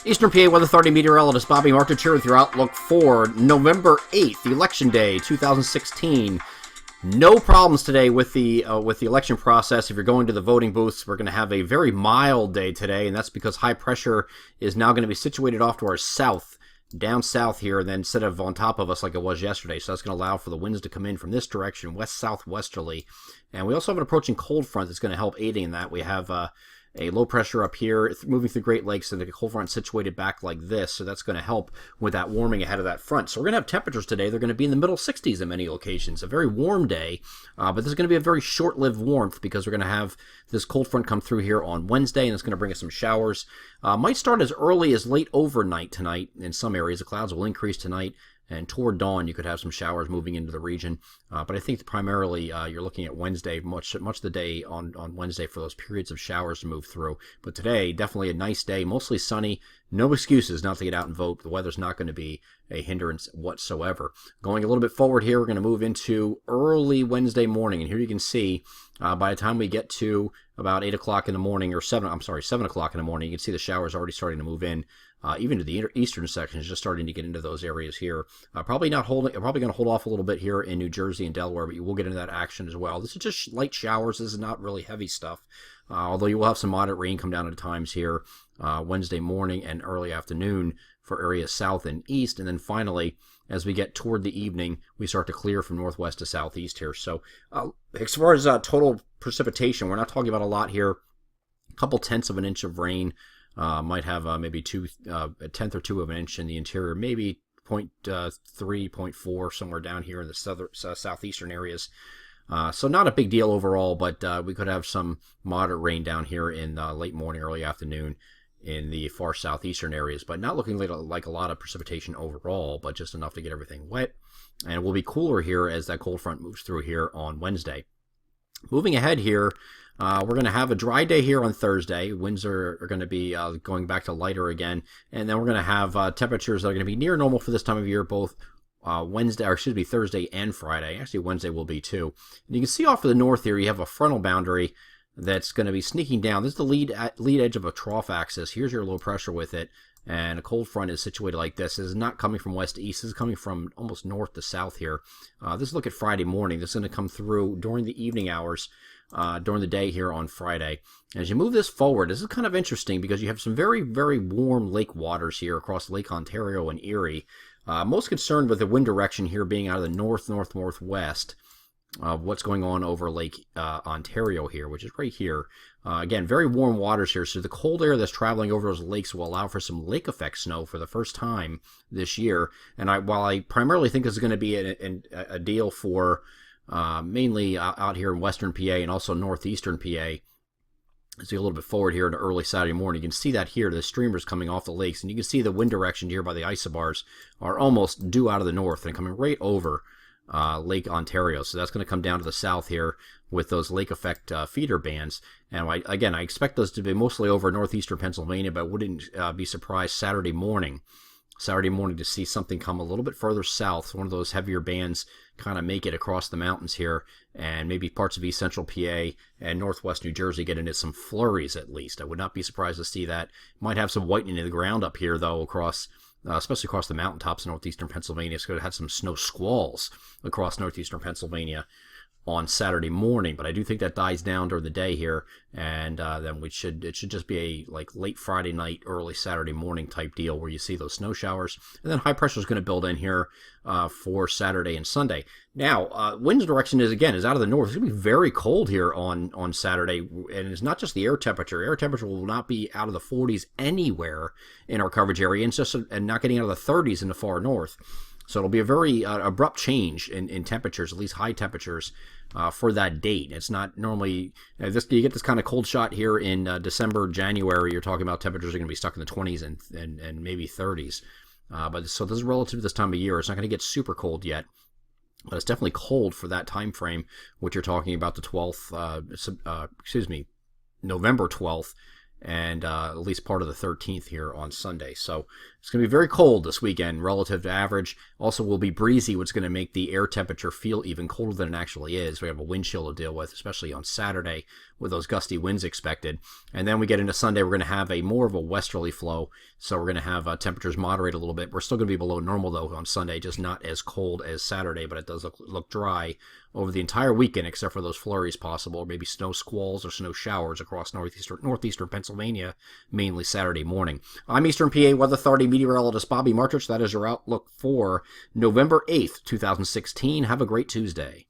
Eastern PA Weather Authority meteorologist Bobby Martin here with your outlook for November 8th, Election Day 2016. No problems today with the election process. If you're going to the voting booths, we're going to have a very mild day today, and that's because high pressure is now going to be situated off to our south, down south here, and then instead of on top of us like it was yesterday. So that's going to allow for the winds to come in from this direction, west-southwesterly. And we also have an approaching cold front that's going to help aiding in that. We have a low pressure up here moving through Great Lakes, and the cold front situated back like this, so that's going to help with that warming ahead of that front. So we're going to have temperatures today. They're going to be in the middle 60s in many locations. A very warm day, but there's going to be a very short-lived warmth because we're going to have this cold front come through here on Wednesday, and it's going to bring us some showers. Might start as early as late overnight tonight in some areas. The clouds will increase tonight, and toward dawn you could have some showers moving into the region. But I think primarily you're looking at Wednesday, much of the day on Wednesday for those periods of showers to move through. But today, definitely a nice day, mostly sunny. No excuses not to get out and vote. The weather's not going to be a hindrance whatsoever. Going a little bit forward here, we're going to move into early Wednesday morning. And here you can see by the time we get to about 8 o'clock in the morning, or 7 o'clock in the morning, you can see the showers already starting to move in. Even to the eastern sections, just starting to get into those areas here. Probably going to hold off a little bit here in New Jersey and Delaware, but you will get into that action as well. This is just light showers. This is not really heavy stuff. Although you will have some moderate rain come down at times here Wednesday morning and early afternoon for areas south and east. And then finally, as we get toward the evening, we start to clear from northwest to southeast here. So as far as total precipitation, we're not talking about a lot here. A couple tenths of an inch of rain. Might have maybe a tenth or two of an inch in the interior, maybe 0.3, 0.4 somewhere down here in the southeastern areas. So not a big deal overall, but we could have some moderate rain down here in late morning, early afternoon in the far southeastern areas, but not looking like a lot of precipitation overall, but just enough to get everything wet. And it will be cooler here as that cold front moves through here on Wednesday. Moving ahead here, we're going to have a dry day here on Thursday. Winds are going to be going back to lighter again. And then we're going to have temperatures that are going to be near normal for this time of year, both Thursday and Friday. Actually, Wednesday will be too. And you can see off to the north here, you have a frontal boundary that's going to be sneaking down. This is the lead edge of a trough axis. Here's your low pressure with it. And a cold front is situated like this. This is not coming from west to east. This is coming from almost north to south here. This is look at Friday morning. This is going to come through during the evening hours, during the day here on Friday. As you move this forward, this is kind of interesting because you have some very, very warm lake waters here across Lake Ontario and Erie. Most concerned with the wind direction here being out of the northwest. What's going on over Lake Ontario here, which is right here. Again, very warm waters here, so the cold air that's traveling over those lakes will allow for some lake effect snow for the first time this year. And while I primarily think this is going to be a deal for mainly out here in western PA and also northeastern PA, as we go a little bit forward here to early Saturday morning, you can see that here, the streamers coming off the lakes, and you can see the wind direction here by the isobars are almost due out of the north and coming right over Lake Ontario. So that's going to come down to the south here with those lake effect feeder bands. And I expect those to be mostly over northeastern Pennsylvania, but I wouldn't be surprised Saturday morning to see something come a little bit further south. So one of those heavier bands kind of make it across the mountains here, and maybe parts of east central PA and northwest New Jersey get into some flurries at least. I would not be surprised to see that. Might have some whitening of the ground up here though across especially across the mountaintops in northeastern Pennsylvania. It's going to have some snow squalls across northeastern Pennsylvania on Saturday morning, but I do think that dies down during the day here, and then it should just be a late Friday night, early Saturday morning type deal where you see those snow showers, and then high pressure is going to build in here for Saturday and Sunday. Now, wind direction is out of the north. It's going to be very cold here on Saturday, and it's not just the air temperature. Air temperature will not be out of the 40s anywhere in our coverage area, and not getting out of the 30s in the far north. So it'll be a very abrupt change in temperatures, at least high temperatures, for that date. It's not normally you get this kind of cold shot here in December, January. You're talking about temperatures are going to be stuck in the 20s and maybe 30s. So this is relative to this time of year. It's not going to get super cold yet, but it's definitely cold for that time frame, which you're talking about the 12th. November 12th. And at least part of the 13th here on Sunday. So It's going to be very cold this weekend relative to average. Also, will be breezy, which is going to make the air temperature feel even colder than it actually is. We have a wind chill to deal with, especially on Saturday with those gusty winds expected. And then we get into Sunday, we're going to have more of a westerly flow, so we're going to have temperatures moderate a little bit. We're still going to be below normal, though, on Sunday, just not as cold as Saturday, but it does look dry over the entire weekend, except for those flurries possible, or maybe snow squalls or snow showers across northeastern Pennsylvania, mainly Saturday morning. I'm Eastern PA Weather Authority meteorologist Bobby Martich. That is your outlook for November 8th, 2016. Have a great Tuesday.